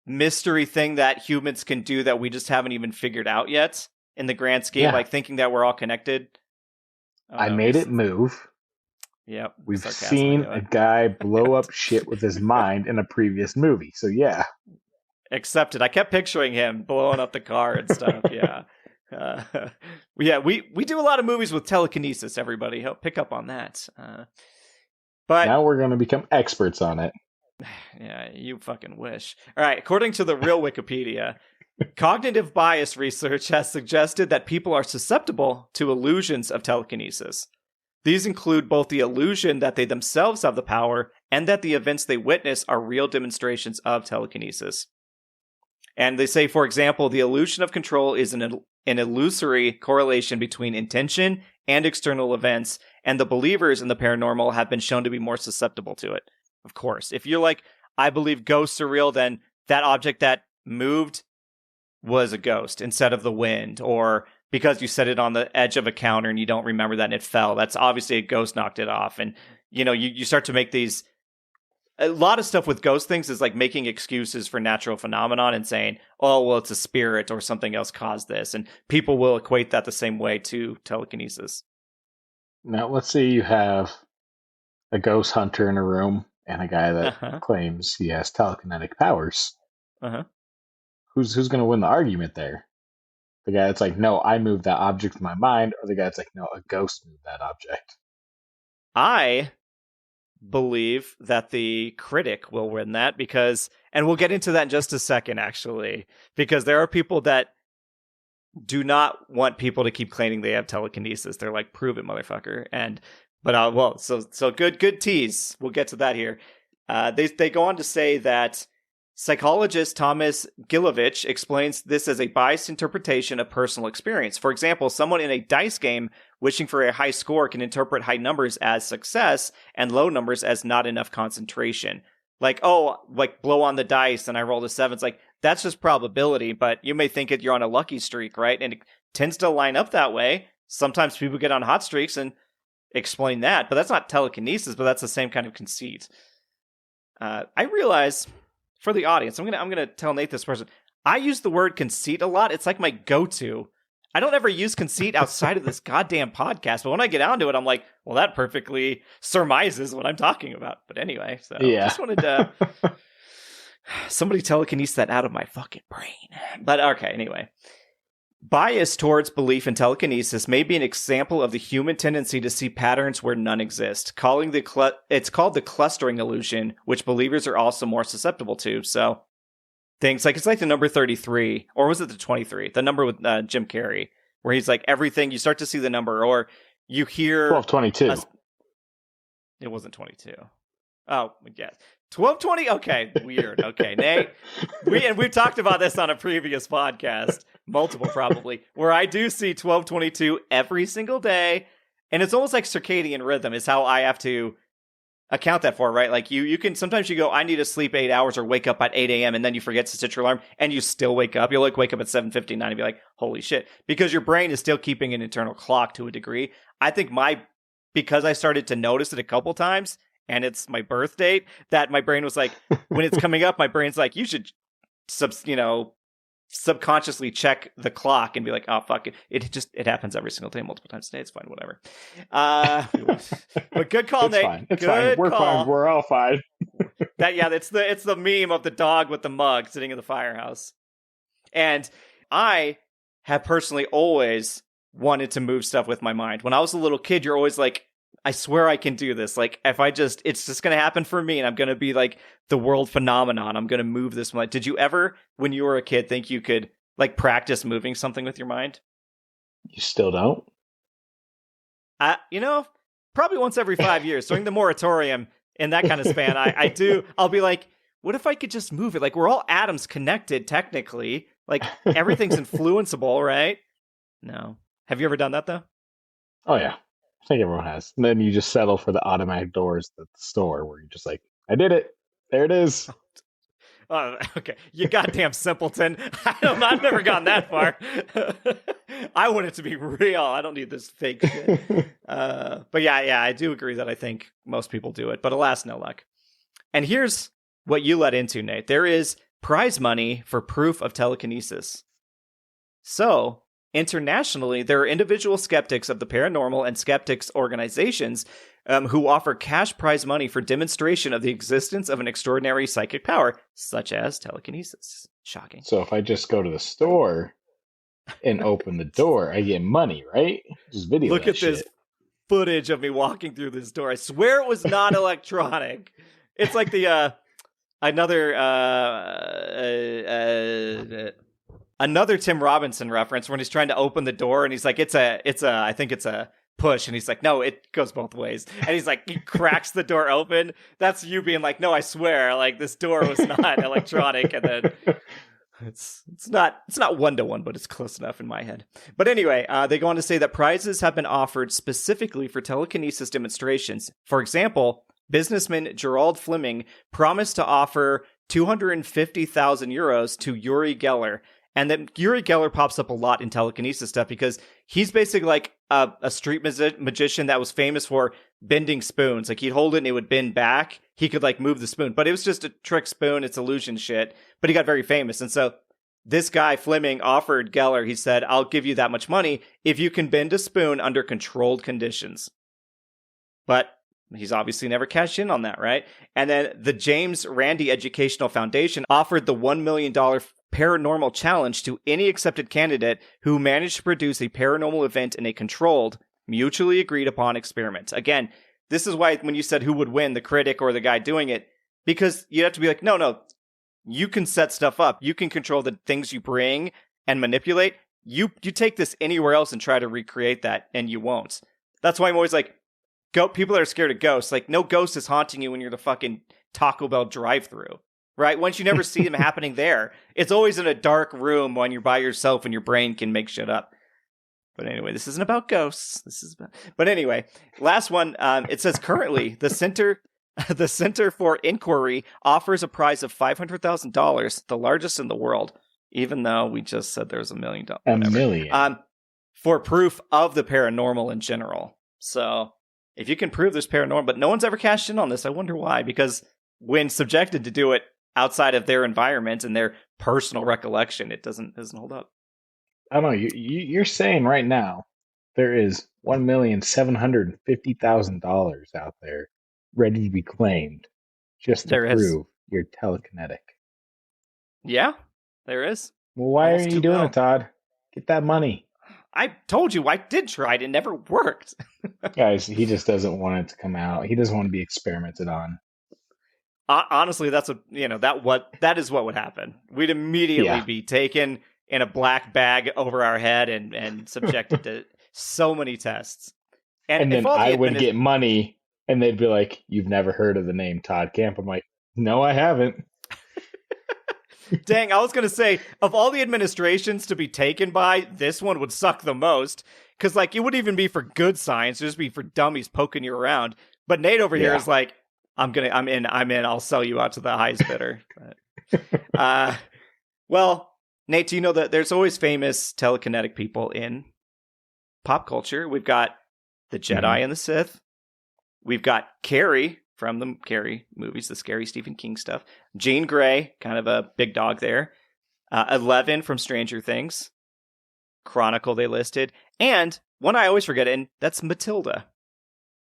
mystery thing that humans can do that we just haven't even figured out yet in the grand scheme, like thinking that we're all connected? I made it move. Yep. We've Sarcasm, I seen knew a it. guy blow up shit with his mind in a previous movie. So yeah. Accepted. I kept picturing him blowing up the car and stuff. Yeah. Uh, yeah, we do a lot of movies with telekinesis, everybody. Help pick up on that. But Now we're going to become experts on it. yeah, you fucking wish. All right, according to the real Wikipedia, cognitive bias research has suggested that people are susceptible to illusions of telekinesis. These include both the illusion that they themselves have the power and that the events they witness are real demonstrations of telekinesis. And they say, for example, the illusion of control is an illusory correlation between intention and external events, and the believers in the paranormal have been shown to be more susceptible to it. Of course, if you're like, I believe ghosts are real, then that object that moved was a ghost instead of the wind, or because you set it on the edge of a counter and you don't remember that and it fell, that's obviously a ghost knocked it off. And, you start to make these. A lot of stuff with ghost things is like making excuses for natural phenomenon and saying, oh, well, it's a spirit or something else caused this. And people will equate that the same way to telekinesis. Now, let's say you have a ghost hunter in a room and a guy that claims he has telekinetic powers. Who's going to win the argument there? The guy that's like, no, I moved that object with my mind, or the guy that's like, no, a ghost moved that object? I believe that the critic will win that because, and we'll get into that in just a second, actually, because there are people that do not want people to keep claiming they have telekinesis. They're like, prove it, motherfucker. So good tease. We'll get to that here. They go on to say that psychologist Thomas Gilovich explains this as a biased interpretation of personal experience. For example, someone in a dice game wishing for a high score can interpret high numbers as success and low numbers as not enough concentration. Like, blow on the dice and I rolled a 7. It's like, that's just probability, but you may think you're on a lucky streak, right? And it tends to line up that way. Sometimes people get on hot streaks and explain that, but that's not telekinesis, but that's the same kind of conceit. I realize, for the audience, I'm gonna tell Nate this person. I use the word conceit a lot. It's like my go-to. I don't ever use conceit outside of this goddamn podcast, but when I get onto it, I'm like, well, that perfectly surmises what I'm talking about. But anyway, so yeah. I just wanted to somebody telekinesis that out of my fucking brain. But okay, anyway. Bias towards belief in telekinesis may be an example of the human tendency to see patterns where none exist. It's called the clustering illusion, which believers are also more susceptible to. So things like, it's like the number 33, or was it the 23? The number with Jim Carrey, where he's like, everything, you start to see the number, or you hear 1222. It wasn't 22. Oh, yes. 1220? Okay, weird. Okay, Nate. We've talked about this on a previous podcast, multiple probably, where I do see 1222 every single day, and it's almost like circadian rhythm is how I have to account that for, right? Like you can, sometimes you go, I need to sleep 8 hours or wake up at 8 a.m. and then you forget to set your alarm and you still wake up. You'll like wake up at 7:59 and be like, holy shit, because your brain is still keeping an internal clock to a degree. I think because I started to notice it a couple times, and it's my birth date, that my brain was like, when it's coming up, my brain's like, you should, subconsciously check the clock and be like, oh, fuck it. It happens every single day, multiple times a day. It's fine, whatever. But good call, it's Nate. Fine. It's good fine. We're call. fine. We're all fine. It's the meme of the dog with the mug sitting in the firehouse. And I have personally always wanted to move stuff with my mind. When I was a little kid, you're always like, I swear I can do this. Like, it's just going to happen for me, and I'm going to be like the world phenomenon. I'm going to move this. Did you ever, when you were a kid, think you could like practice moving something with your mind? You still don't? Probably once every 5 years during the moratorium in that kind of span. I do. I'll be like, what if I could just move it? Like, we're all atoms connected technically. Like, everything's influenceable, right? No. Have you ever done that though? Oh yeah. I think everyone has. And then you just settle for the automatic doors at the store where you're just like, I did it. There it is. Okay. You goddamn simpleton. I've never gone that far. I want it to be real. I don't need this fake shit. But yeah, I do agree that I think most people do it. But alas, no luck. And here's what you led into, Nate. There is prize money for proof of telekinesis. So, internationally, there are individual skeptics of the paranormal and skeptics organizations who offer cash prize money for demonstration of the existence of an extraordinary psychic power, such as telekinesis. Shocking. So if I just go to the store and open the door, I get money, right? Just video Look that at this shit. footage of me walking through this door. I swear it was not electronic. It's like the another Tim Robinson reference when he's trying to open the door and he's like, I think it's a push, and he's like, no, it goes both ways, and he's like, he cracks the door open. That's you being like, no, I swear, like this door was not electronic, and then it's not 1-to-1, but it's close enough in my head. But anyway, they go on to say that prizes have been offered specifically for telekinesis demonstrations. For example, businessman Gerald Fleming promised to offer 250,000 euros to Uri Geller. And then Uri Geller pops up a lot in telekinesis stuff because he's basically like a street magician that was famous for bending spoons. Like he'd hold it and it would bend back. He could like move the spoon, but it was just a trick spoon. It's illusion shit. But he got very famous. And so this guy, Fleming, offered Geller, he said, I'll give you that much money if you can bend a spoon under controlled conditions. But he's obviously never cashed in on that, right? And then the James Randi Educational Foundation offered the $1 million paranormal challenge to any accepted candidate who managed to produce a paranormal event in a controlled, mutually agreed upon experiment. Again, this is why when you said who would win, the critic or the guy doing it, because you have to be like, no, you can set stuff up. You can control the things you bring and manipulate. You take this anywhere else and try to recreate that, and you won't. That's why I'm always like, people that are scared of ghosts, like no ghost is haunting you when you're the fucking Taco Bell drive-thru. Right? Once you never see them happening there, it's always in a dark room when you're by yourself and your brain can make shit up. But anyway, this isn't about ghosts. But anyway, last one. It says currently the Center for Inquiry offers a prize of $500,000, the largest in the world, even though we just said there's $1 million. $1 million. For proof of the paranormal in general. So if you can prove there's paranormal, but no one's ever cashed in on this, I wonder why. Because when subjected to do it outside of their environment and their personal recollection, it doesn't hold up. I don't know. You're saying right now there is $1,750,000 out there ready to be claimed just to prove you're telekinetic. Yeah, there is. Well, why are you doing it, Todd? Get that money. I told you I did try it. It never worked. Guys, he just doesn't want it to come out. He doesn't want to be experimented on. Honestly, that is what would happen. We'd immediately be taken in a black bag over our head and subjected to so many tests. And then I would get money, and they'd be like, "You've never heard of the name Todd Camp?" I'm like, "No, I haven't." Dang, I was going to say, of all the administrations to be taken by, this one would suck the most. Because, like, it wouldn't even be for good science. It'd just be for dummies poking you around. But Nate over here is like, I'm in, I'll sell you out to the highest bidder. Well, Nate, do you know that there's always famous telekinetic people in pop culture? We've got the Jedi and the Sith. We've got Carrie from the Carrie movies, the scary Stephen King stuff. Jean Grey, kind of a big dog there. 11 from Stranger Things. Chronicle they listed. And one I always forget, and that's Matilda.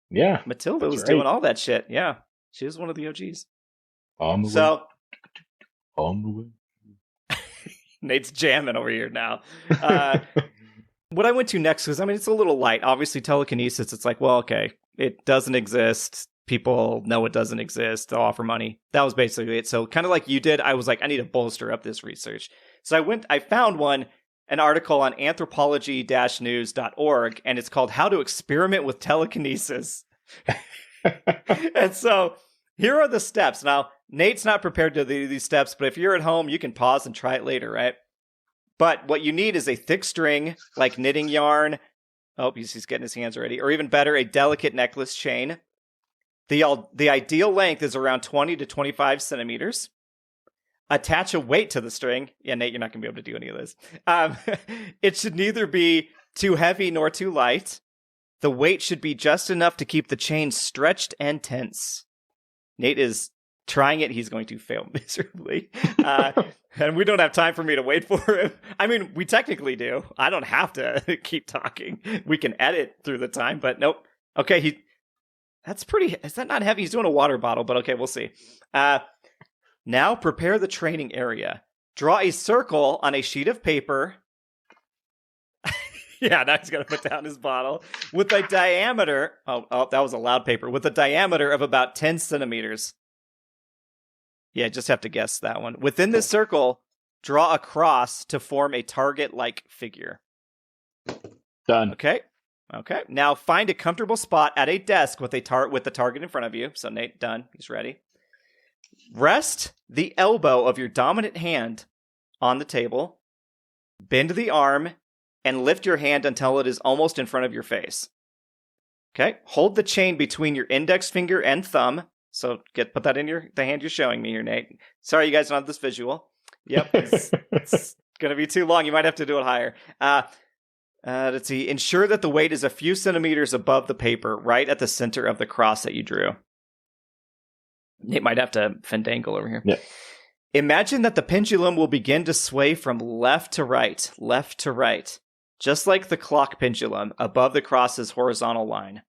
Yeah. Matilda was doing all that shit. Yeah. She was one of the OGs. On the way. Nate's jamming over here now. What I went to next was, it's a little light. Obviously, telekinesis, it's like, well, okay, it doesn't exist. People know it doesn't exist. They'll offer money. That was basically it. So kind of like you did, I was like, I need to bolster up this research. So I found an article on anthropology-news.org, and it's called How to Experiment with Telekinesis. And so here are the steps. Now, Nate's not prepared to do these steps, but if you're at home, you can pause and try it later, right? But what you need is a thick string, like knitting yarn. Oh, he's getting his hands ready. Or even better, a delicate necklace chain. The ideal length is around 20 to 25 centimeters. Attach a weight to the string. Yeah, Nate, you're not going to be able to do any of this. It should neither be too heavy nor too light. The weight should be just enough to keep the chain stretched and tense. Nate is trying it. He's going to fail miserably. And we don't have time for me to wait for him. We technically do. I don't have to keep talking. We can edit through the time, but nope. Okay, That's pretty. Is that not heavy? He's doing a water bottle, but okay, we'll see. Now prepare the training area. Draw a circle on a sheet of paper. Yeah, now he's got to put down his bottle with a diameter. Oh, that was a loud paper. With a diameter of about 10 centimeters. Yeah, just have to guess that one. Within this circle, draw a cross to form a target-like figure. Done. Okay. Now find a comfortable spot at a desk with the target in front of you. So Nate, done. He's ready. Rest the elbow of your dominant hand on the table. Bend the arm and lift your hand until it is almost in front of your face. Okay. Hold the chain between your index finger and thumb. So put that in the hand you're showing me here, Nate. Sorry, you guys don't have this visual. Yep. It's going to be too long. You might have to do it higher. Let's see. Ensure that the weight is a few centimeters above the paper, right at the center of the cross that you drew. Nate might have to fandangle over here. Yeah. Imagine that the pendulum will begin to sway from left to right, just like the clock pendulum above the cross's horizontal line.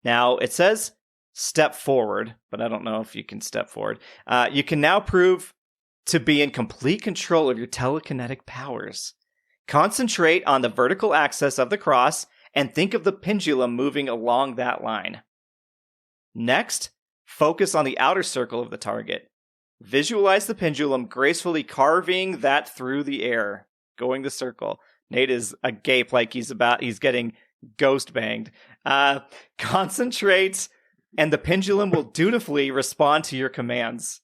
Now, it says step forward, but I don't know if you can step forward. You can now prove to be in complete control of your telekinetic powers. Concentrate on the vertical axis of the cross and think of the pendulum moving along that line. Next, focus on the outer circle of the target. Visualize the pendulum gracefully carving that through the air, going the circle. Nate is agape like he's getting ghost banged. Concentrate, and the pendulum will dutifully respond to your commands.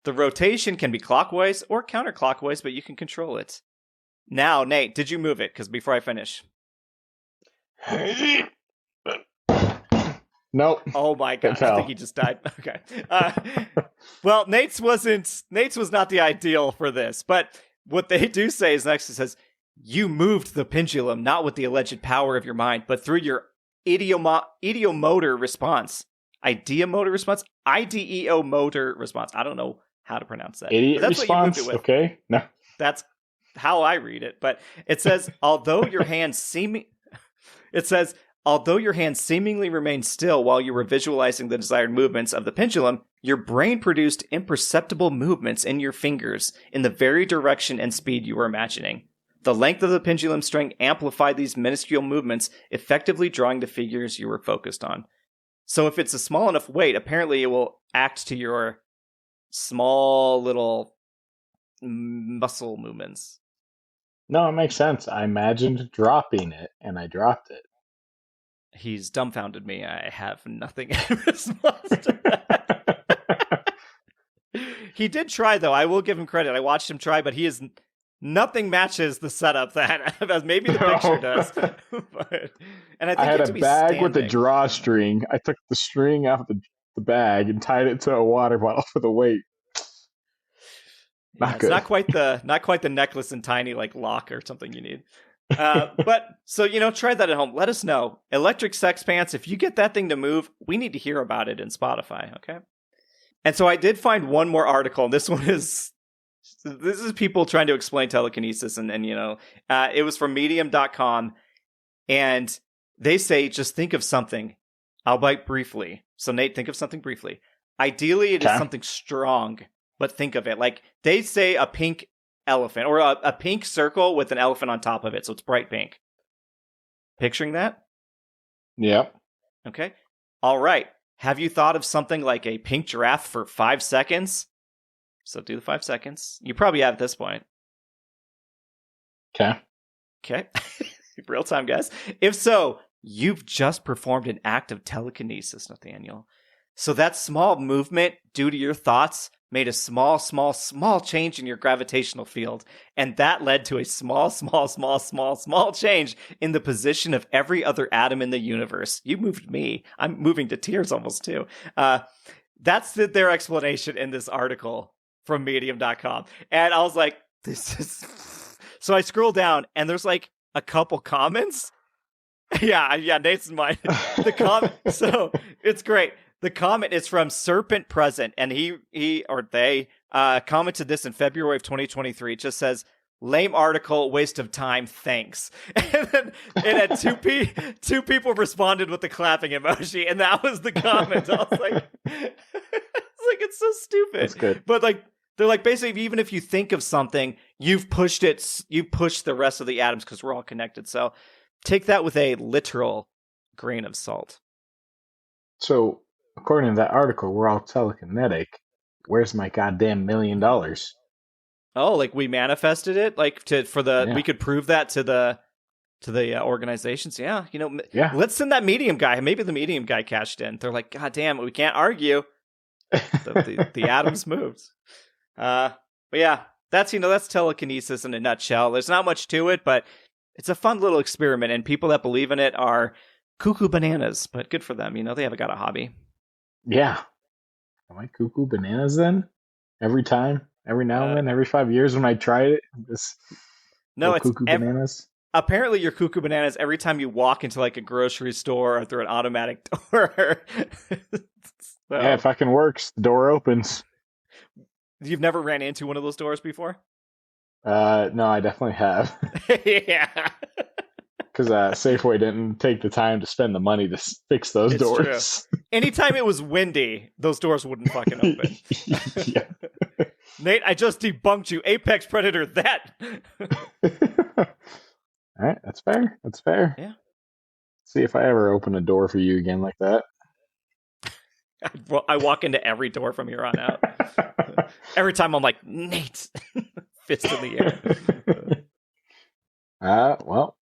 The rotation can be clockwise or counterclockwise, but you can control it. Now, Nate, did you move it? Because before I finish. Nope. Oh my god, I think he just died. Okay. Well, Nate's was not the ideal for this, but what they do say is next it says, you moved the pendulum not with the alleged power of your mind, but through your ideomotor response. Ideomotor response? IDEO motor response. I don't know how to pronounce that. Idiot that's response? What you moved it with. Okay. No. That's how I read it. But it says, although your hand seemingly remained still while you were visualizing the desired movements of the pendulum, your brain produced imperceptible movements in your fingers in the very direction and speed you were imagining. The length of the pendulum string amplified these minuscule movements, effectively drawing the figures you were focused on. So if it's a small enough weight, apparently it will act to your small little muscle movements. No, it makes sense. I imagined dropping it, and I dropped it. He's dumbfounded me. I have nothing in response to that. He did try, though. I will give him credit. I watched him try, but nothing matches the setup that maybe the picture does. And I had a bag with a drawstring. I took the string out of the bag and tied it to a water bottle for the weight. It's not quite the necklace and tiny like lock or something you need. But so try that at home. Let us know. Electric sex pants. If you get that thing to move, we need to hear about it in Spotify. Okay. And so I did find one more article. This is people trying to explain telekinesis, and it was from Medium.com, and they say just think of something. I'll bite briefly. So Nate, think of something briefly. Ideally, it is something strong, but think of it like they say a pink elephant or a pink circle with an elephant on top of it, so it's bright pink. Picturing that? Yep. Okay. All right. Have you thought of something like a pink giraffe for 5 seconds? So do the 5 seconds. You probably have at this point. Okay. Real time, guys. If so, you've just performed an act of telekinesis, Nathaniel. So that small movement due to your thoughts made a small change in your gravitational field. And that led to a small change in the position of every other atom in the universe. You moved me. I'm moving to tears almost too. That's their explanation in this article from Medium.com. And I was like, this is... So I scroll down and there's like a couple comments. Yeah, Nathan's mine. The comment. So it's great. The comment is from Serpent Present, and he or they commented this in February of 2023. It just says, lame article, waste of time, thanks. And then it had two people responded with the clapping emoji, and that was the comment. I was like, it's so stupid. That's good. But like, they're like, basically, even if you think of something, you've pushed the rest of the atoms because we're all connected. So take that with a literal grain of salt. So, according to that article, we're all telekinetic. Where's my goddamn $1 million? Oh, like we manifested it, like we could prove that to the organizations. Yeah, let's send that medium guy. Maybe the medium guy cashed in. They're like, God damn it, we can't argue. the atoms moved. But yeah, that's telekinesis in a nutshell. There's not much to it, but it's a fun little experiment, and people that believe in it are cuckoo bananas. But good for them. They haven't got a hobby. Yeah. Am I cuckoo bananas then? Every time? Every now and then? Every 5 years when I try it? It's cuckoo bananas? Apparently you're cuckoo bananas every time you walk into like a grocery store or through an automatic door. Yeah, if fucking works, the door opens. You've never ran into one of those doors before? No, I definitely have. Yeah. Because Safeway didn't take the time to spend the money to fix those doors. True. Anytime it was windy, those doors wouldn't fucking open. Yeah. Nate, I just debunked you. Apex Predator, that. All right, that's fair. That's fair. Yeah. See if I ever open a door for you again like that. I walk into every door from here on out. Every time I'm like, Nate, fist in the air. Well,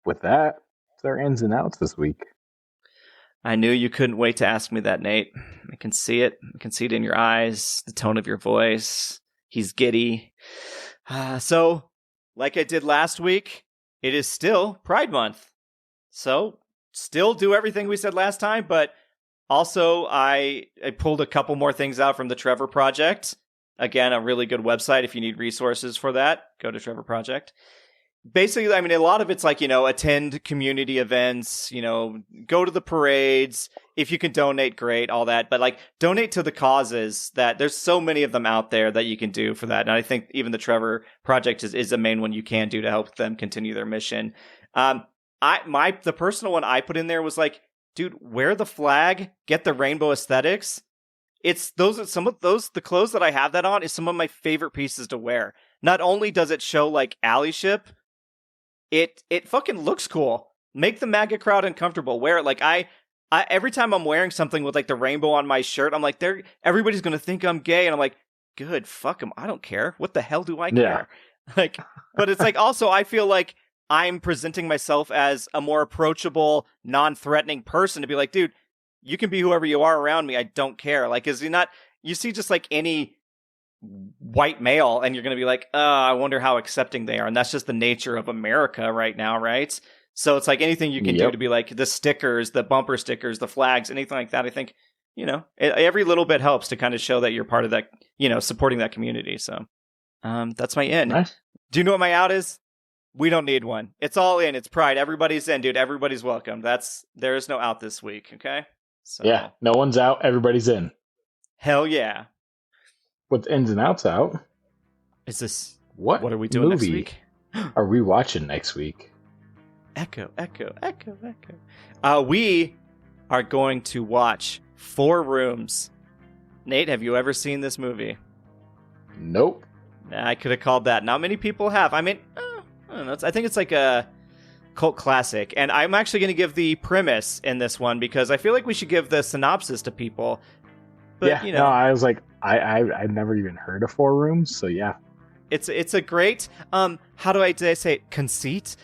with that, it's our ins and outs this week. I knew you couldn't wait to ask me that, Nate. I can see it. I can see it in your eyes, the tone of your voice. He's giddy. So, like I did last week, it is still Pride Month. So, still do everything we said last time, but also I pulled a couple more things out from the Trevor Project. Again, a really good website. If you need resources for that, go to Trevor Project. Basically, I mean, a lot of it's like, attend community events, go to the parades. If you can donate, great, all that. But like, donate to the causes that there's so many of them out there that you can do for that. And I think even the Trevor Project is the main one you can do to help them continue their mission. The personal one I put in there was like, dude, wear the flag, get the rainbow aesthetics. The clothes that I have that on is some of my favorite pieces to wear. Not only does it show like allyship, it fucking looks cool. Make the MAGA crowd uncomfortable. Wear it. Like I every time I'm wearing something with like the rainbow on my shirt, I'm like, everybody's gonna think I'm gay, and I'm like, good, fuck them. I don't care. What the hell do I care? Like, but it's like also I feel like I'm presenting myself as a more approachable, non-threatening person to be like, dude, you can be whoever you are around me. I don't care. Like, you see just like any white male and you're going to be like, I wonder how accepting they are. And that's just the nature of America right now, right? So it's like anything you can do to be like the stickers, the bumper stickers, the flags, anything like that. I think, every little bit helps to kind of show that you're part of that, supporting that community. So that's my in. Nice. Do you know what my out is? We don't need one. It's all in. It's Pride. Everybody's in, dude. Everybody's welcome. There is no out this week. Okay. So yeah, no one's out. Everybody's in. Hell yeah. With ins and outs out. Is this what are we doing movie next week? Are we watching next week? Echo. We are going to watch 4 Rooms. Nate, have you ever seen this movie? Nope. I could have called that. Not many people have. I mean, I don't know. I think it's like a cult classic. And I'm actually going to give the premise in this one because I feel like we should give the synopsis to people. But, no, I was like, I've never even heard of 4 Rooms, so yeah. It's a great, how do I say it? Conceit?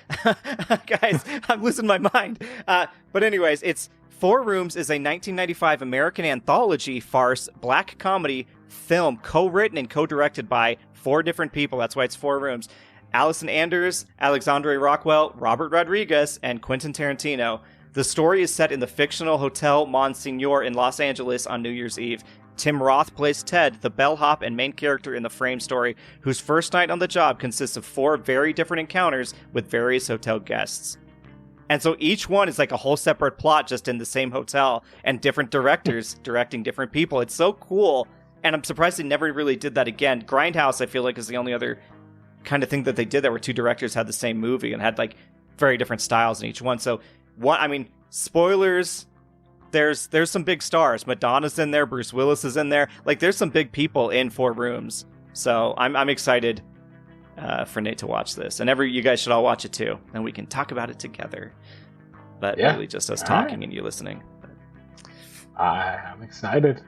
Guys, I'm losing my mind. But anyways, 4 Rooms is a 1995 American anthology farce black comedy film co-written and co-directed by 4 different people. That's why it's 4 Rooms. Allison Anders, Alexandre Rockwell, Robert Rodriguez, and Quentin Tarantino. The story is set in the fictional Hotel Monsignor in Los Angeles on New Year's Eve. Tim Roth plays Ted, the bellhop and main character in the frame story, whose first night on the job consists of 4 very different encounters with various hotel guests. And so each one is like a whole separate plot just in the same hotel, and different directors directing different people. It's so cool, and I'm surprised they never really did that again. Grindhouse, I feel like, is the only other kind of thing that they did that where two directors had the same movie and had like very different styles in each one. So spoilers, there's some big stars. Madonna's in there, Bruce Willis is in there. Like there's some big people in Four Rooms. So I'm excited for Nate to watch this. And you guys should all watch it too. And we can talk about it together. But really just us talking and you listening. I'm excited.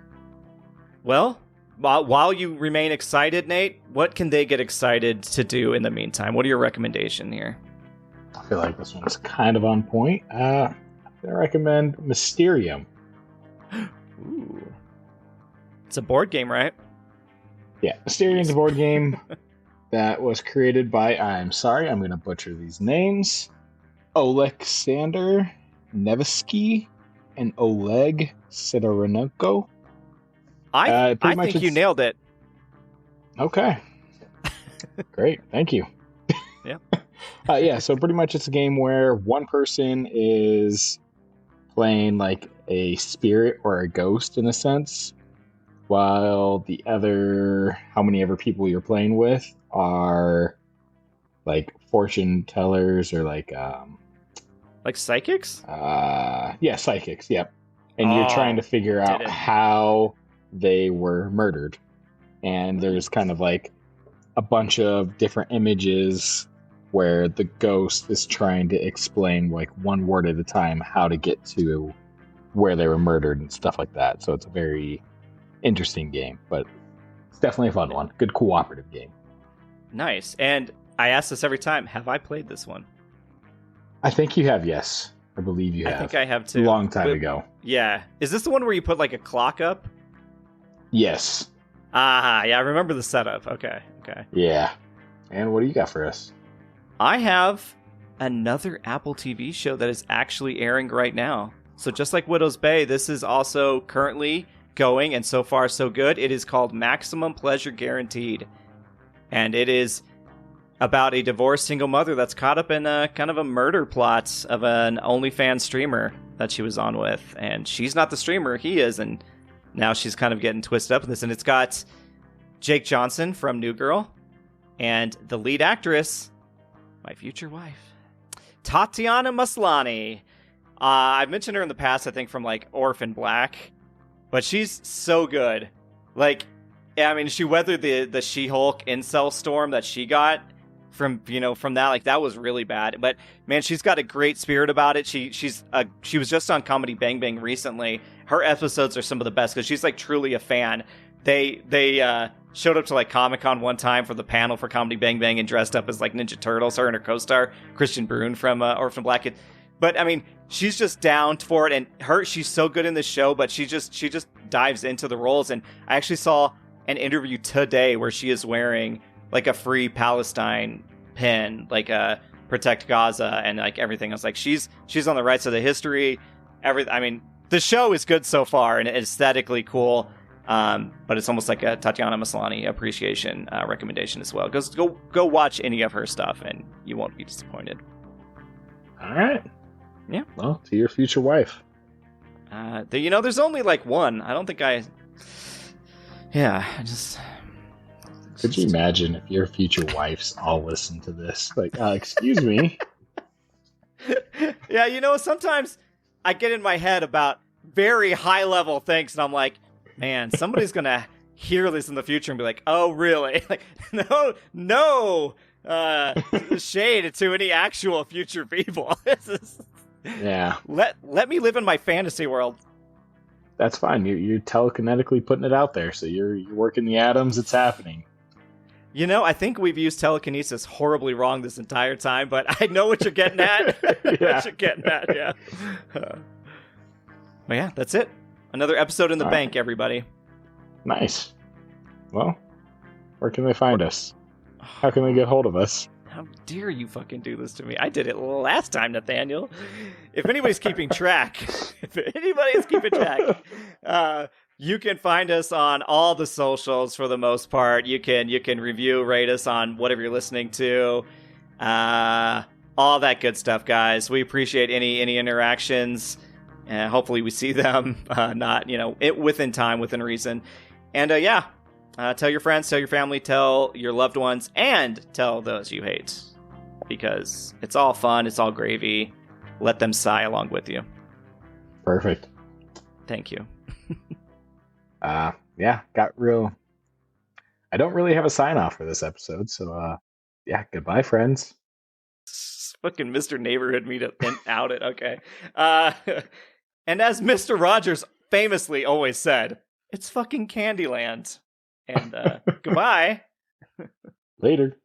Well, while you remain excited, Nate, what can they get excited to do in the meantime? What are your recommendations here? I feel like this one's kind of on point. I recommend Mysterium. Ooh. It's a board game, right? Yeah, Mysterium's a board game that was created by, I'm sorry, I'm going to butcher these names, Oleksandr Nevsky and Oleg Sidorenko. I think you nailed it. Okay. Great. Thank you. Yeah. So pretty much it's a game where one person is playing like a spirit or a ghost in a sense, while the other, how many ever people you're playing with are like fortune tellers or like psychics? Yeah, psychics, yep. And you're trying to figure out how they were murdered. And there's kind of like a bunch of different images where the ghost is trying to explain like one word at a time how to get to where they were murdered and stuff like that. So it's a very interesting game, but it's definitely a fun one. Good cooperative game. Nice. And I ask this every time, have I played this one? I think you have, yes. I believe you have. I think I have too. A long time ago. Yeah. Is this the one where you put like a clock up? Yes. Yeah, I remember the setup. Okay. Yeah. And what do you got for us? I have another Apple TV show that is actually airing right now. So just like Widow's Bay, this is also currently going, and so far so good. It is called Maximum Pleasure Guaranteed. And it is about a divorced single mother that's caught up in a kind of a murder plot of an OnlyFans streamer that she was on with. And she's not the streamer, he is, and now she's kind of getting twisted up in this. And it's got Jake Johnson from New Girl and the lead actress, my future wife, Tatiana Maslany. I've mentioned her in the past, I think, from like Orphan Black, but she's so good. Like, I mean, she weathered the She-Hulk incel storm that she got from that. Like, that was really bad. But man, she's got a great spirit about it. She was just on Comedy Bang Bang recently. Her episodes are some of the best because she's like truly a fan. They showed up to like Comic-Con one time for the panel for Comedy Bang Bang and dressed up as like Ninja Turtles, her and her co-star Christian Brune from Orphan Black. But I mean, she's just down for it, and she's so good in this show, but she just dives into the roles. And I actually saw an interview today where she is wearing like a Free Palestine pin, like a Protect Gaza and like everything. I was like, she's on the right side of the history. I mean, the show is good so far and aesthetically cool. But it's almost like a Tatiana Maslany appreciation recommendation as well. Go watch any of her stuff and you won't be disappointed. All right. Yeah. Well, to your future wife. There's only like one. I don't think Could you imagine if your future wives all listen to this? Like, excuse me. Yeah, sometimes I get in my head about very high level things and I'm like, man, somebody's gonna hear this in the future and be like, oh really? Like, no shade to any actual future people. Yeah. Let me live in my fantasy world. That's fine. You're telekinetically putting it out there, so you're working the atoms. It's happening. I think we've used telekinesis horribly wrong this entire time, but I know what you're getting at. Yeah. But yeah, that's it. Another episode in the bank, everybody. Nice. Well, where can they find us? How can they get hold of us? How dare you fucking do this to me? I did it last time, Nathaniel. If anybody's keeping track, you can find us on all the socials for the most part. You can review, rate us on whatever you're listening to. All that good stuff, guys. We appreciate any interactions. Hopefully we see them, not, within time, within reason. And Tell your friends, tell your family, tell your loved ones, and tell those you hate. Because it's all fun, it's all gravy. Let them sigh along with you. Perfect. Thank you. Yeah, got real. I don't really have a sign off for this episode, so yeah, goodbye, friends. Fucking Mr. Neighborhood meet out it. Okay. And as Mr. Rogers famously always said, it's fucking Candyland. And goodbye. Later.